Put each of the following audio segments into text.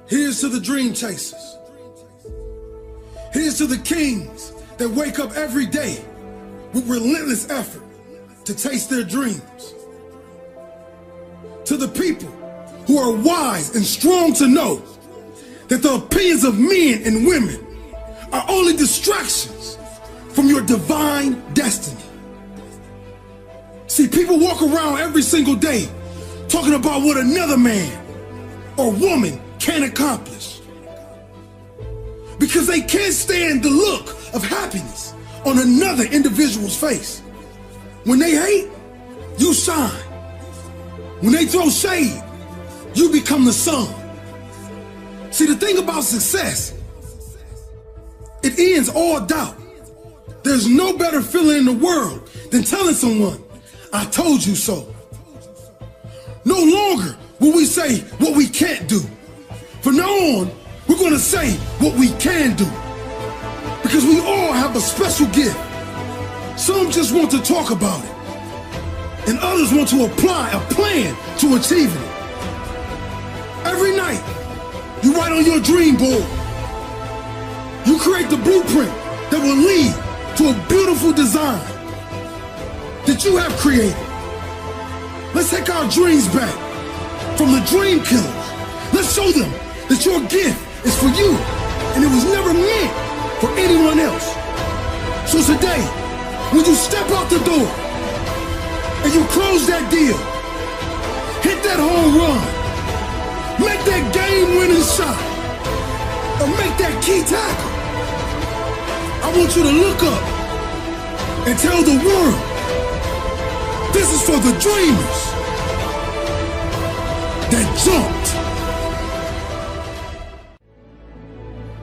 Here's to the dream chasers. Here's to the kings that wake up every day with relentless effort to taste their dreams. To the people who are wise and strong to know that the opinions of men and women are only distractions from your divine destiny. See, people walk around every single day talking about what another man or woman can accomplish because they can't stand the look of happiness on another individual's face. When they hate, you shine. When they throw shade, you become the sun. See, the thing about success, it ends all doubt. There's no better feeling in the world than telling someone, I told you so. No longer will we say what we can't do. From now on, we're going to say what we can do. Because we all have a special gift. Some just want to talk about it, and others want to apply a plan to achieving it. Every night, you write on your dream board. You create the blueprint that will lead to a beautiful design that you have created. Let's take our dreams back from the dream killers. Let's show them that your gift is for you and it was never meant for anyone else. So today, when you step out the door and you close that deal, hit that home run, make that game-winning shot, or make that key tackle, I want you to look up and tell the world, this is for the dreamers that jumped.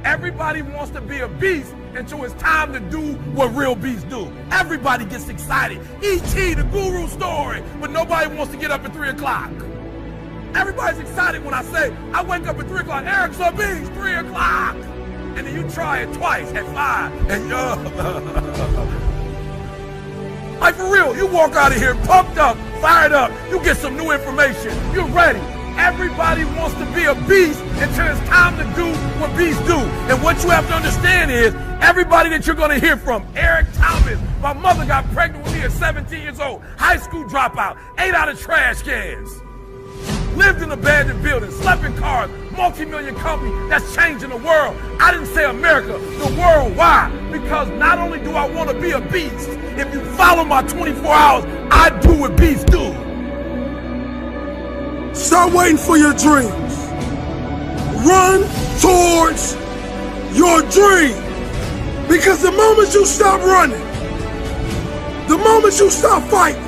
Everybody wants to be a beast until it's time to do what real beasts do. Everybody gets excited. E.T., the guru story, but nobody wants to get up at 3 o'clock. Everybody's excited when I say, I wake up at 3 o'clock, Eric's a beast, 3 o'clock. And then you try it twice at 5, and like for real, you walk out of here pumped up, fired up, you get some new information, you're ready. Everybody wants to be a beast until it's time to do what beasts do. And what you have to understand is, everybody that you're going to hear from, Eric Thomas, my mother got pregnant with me at 17 years old, high school dropout, ate out of trash cans, lived in abandoned buildings, slept in cars, multi-million company that's changing the world. I didn't say America, the world. Why? Because not only do I want to be a beast, if you follow my 24 hours, I do what beasts do. Start waiting for your dreams. Run towards your dream. Because the moment you stop running, the moment you stop fighting,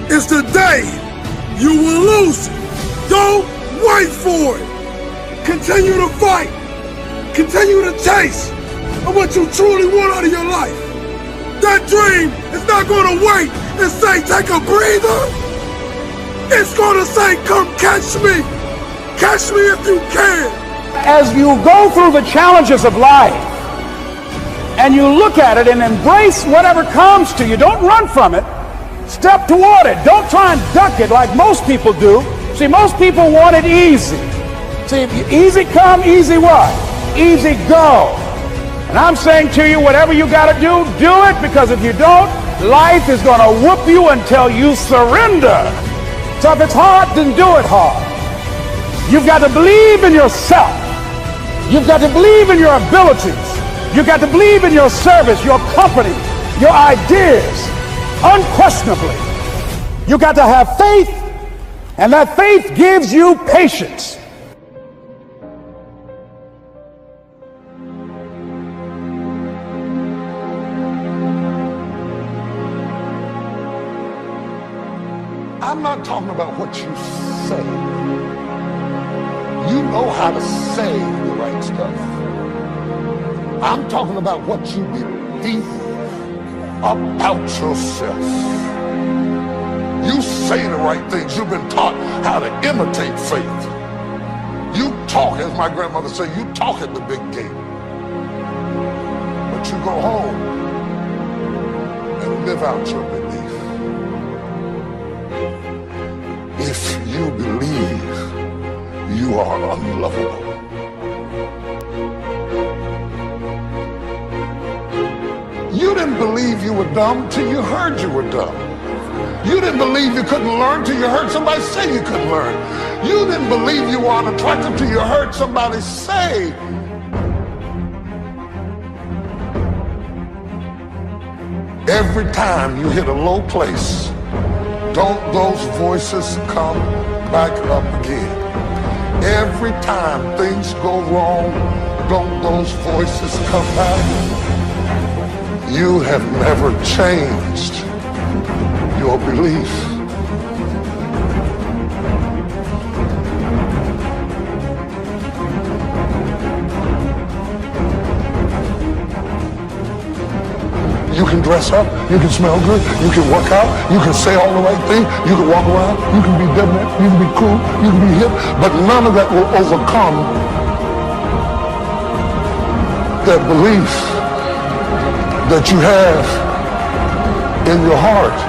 is the day you will lose it. Don't wait for it. Continue to fight. Continue to chase of what you truly want out of your life. That dream is not going to wait and say, take a breather. It's going to say, come catch me. Catch me if you can. As you go through the challenges of life and you look at it and embrace whatever comes to you, don't run from it. Step toward it. Don't try and duck it like most people do. See, most people want it easy. See, easy come, easy what? Easy go. And I'm saying to you, whatever you got to do it, because if you don't, life is going to whoop you until you surrender. So if it's hard, then do it hard. You've got to believe in yourself. You've got to believe in your abilities. You've got to believe in your service, your company, your ideas. Unquestionably, you got to have faith, and that faith gives you patience. I'm not talking about what you say. You know how to say the right stuff. I'm talking about what you believe about yourself. You say the right things. You've been taught how to imitate faith. You talk, as my grandmother said, you talk at the big game. But you go home and live out your belief. If you believe, you are unlovable. You didn't believe you were dumb till you heard you were dumb. You didn't believe you couldn't learn till you heard somebody say you couldn't learn. You didn't believe you were unattractive till you heard somebody say. Every time you hit a low place, don't those voices come back up again? Every time things go wrong, don't those voices come back? You have never changed your belief. You can dress up, you can smell good, you can work out, you can say all the right things, you can walk around, you can be debonair, you can be cool, you can be hip, but none of that will overcome that belief that you have in your heart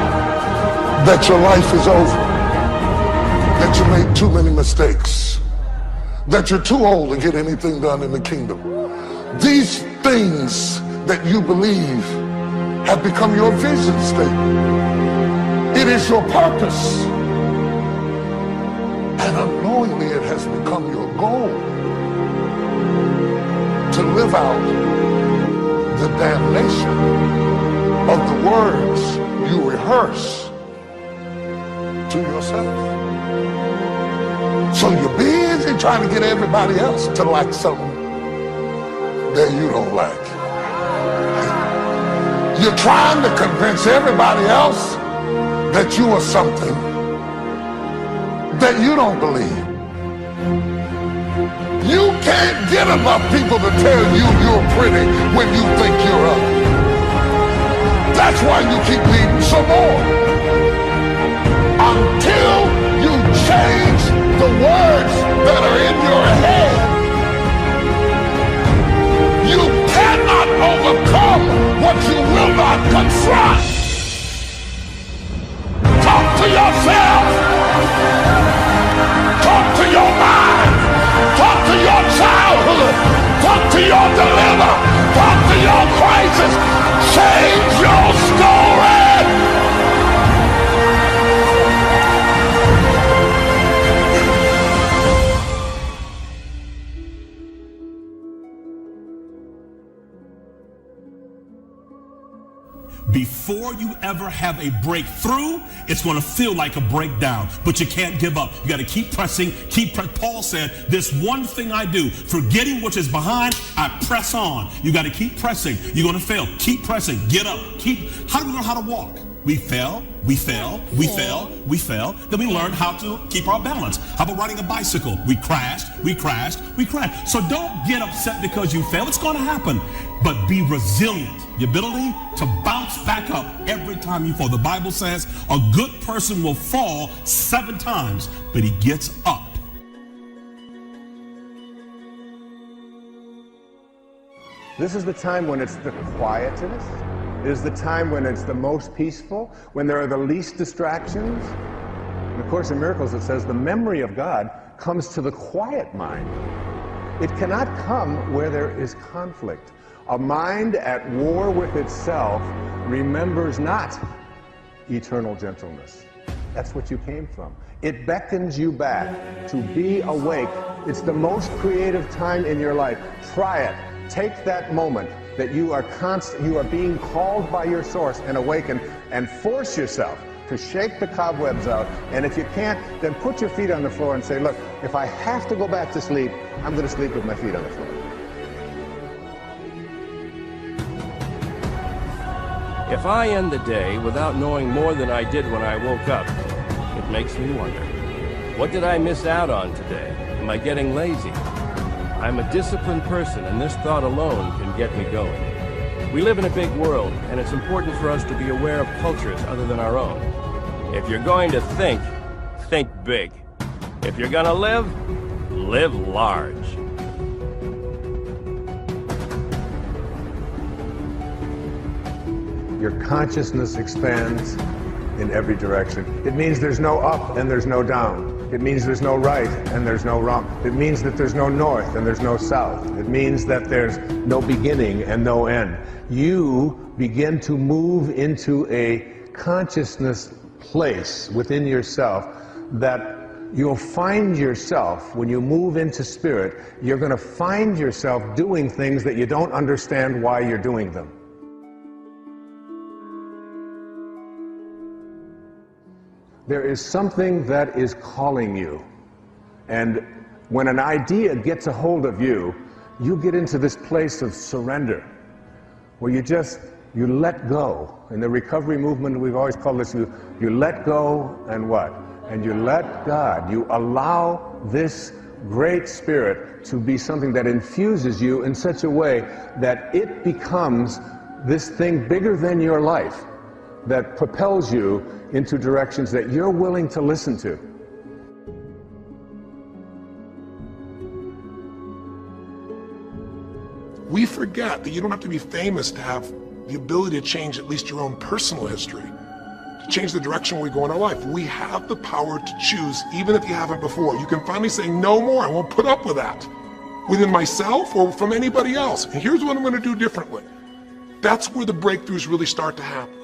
that your life is over, that you made too many mistakes, that you're too old to get anything done in the kingdom. These things that you believe have become your vision statement. It is your purpose. And unknowingly it has become your goal to live out the damnation of the words you rehearse to yourself. So you're busy trying to get everybody else to like something that you don't like. You're trying to convince everybody else that you are something that you don't believe. You can't get enough people to tell you you're pretty when you think you're ugly. That's why you keep needing some more. Until you change the words that are in your head, you cannot overcome what you will not confront. Talk to yourself. Talk to your mind. Talk to your childhood. Talk to your dilemma. Talk to your crisis. Change your story. Before you ever have a breakthrough, it's going to feel like a breakdown, but you can't give up. You got to keep pressing, Paul said, this one thing I do, forgetting what is behind, I press on. You got to keep pressing. You're going to fail. Keep pressing. Get up. How do we learn how to walk? We fell. Then we learned how to keep our balance. How about riding a bicycle? We crashed. So don't get upset because you fail. It's going to happen. But be resilient. The ability to bounce back up every time you fall. The Bible says a good person will fall 7 times, but he gets up. This is the time when it's the quietest. It is the time when it's the most peaceful, when there are the least distractions. In the Course in Miracles, it says the memory of God comes to the quiet mind. It cannot come where there is conflict. A mind at war with itself remembers not eternal gentleness. That's what you came from. It beckons you back to be awake. It's the most creative time in your life. Try it. Take that moment that you are being called by your source and awaken, and force yourself to shake the cobwebs out. And if you can't, then put your feet on the floor and say, look, if I have to go back to sleep, I'm going to sleep with my feet on the floor. If I end the day without knowing more than I did when I woke up, it makes me wonder, what did I miss out on today? Am I getting lazy? I'm a disciplined person, and this thought alone can get me going. We live in a big world, and it's important for us to be aware of cultures other than our own. If you're going to think big. If you're gonna live large. Your consciousness expands in every direction. It means there's no up and there's no down. It means there's no right and there's no wrong. It means that there's no north and there's no south. It means that there's no beginning and no end. You begin to move into a consciousness place within yourself that you'll find yourself, when you move into spirit, you're going to find yourself doing things that you don't understand why you're doing them. There is something that is calling you. And when an idea gets a hold of you, you get into this place of surrender, where you let go. In the recovery movement, we've always called this, you let go and what? And you let God. You allow this great spirit to be something that infuses you in such a way that it becomes this thing bigger than your life, that propels you into directions that you're willing to listen to. We forget that you don't have to be famous to have the ability to change at least your own personal history, to change the direction we go in our life. We have the power to choose, even if you haven't before. You can finally say, no more, I won't put up with that, within myself or from anybody else. And here's what I'm going to do differently. That's where the breakthroughs really start to happen.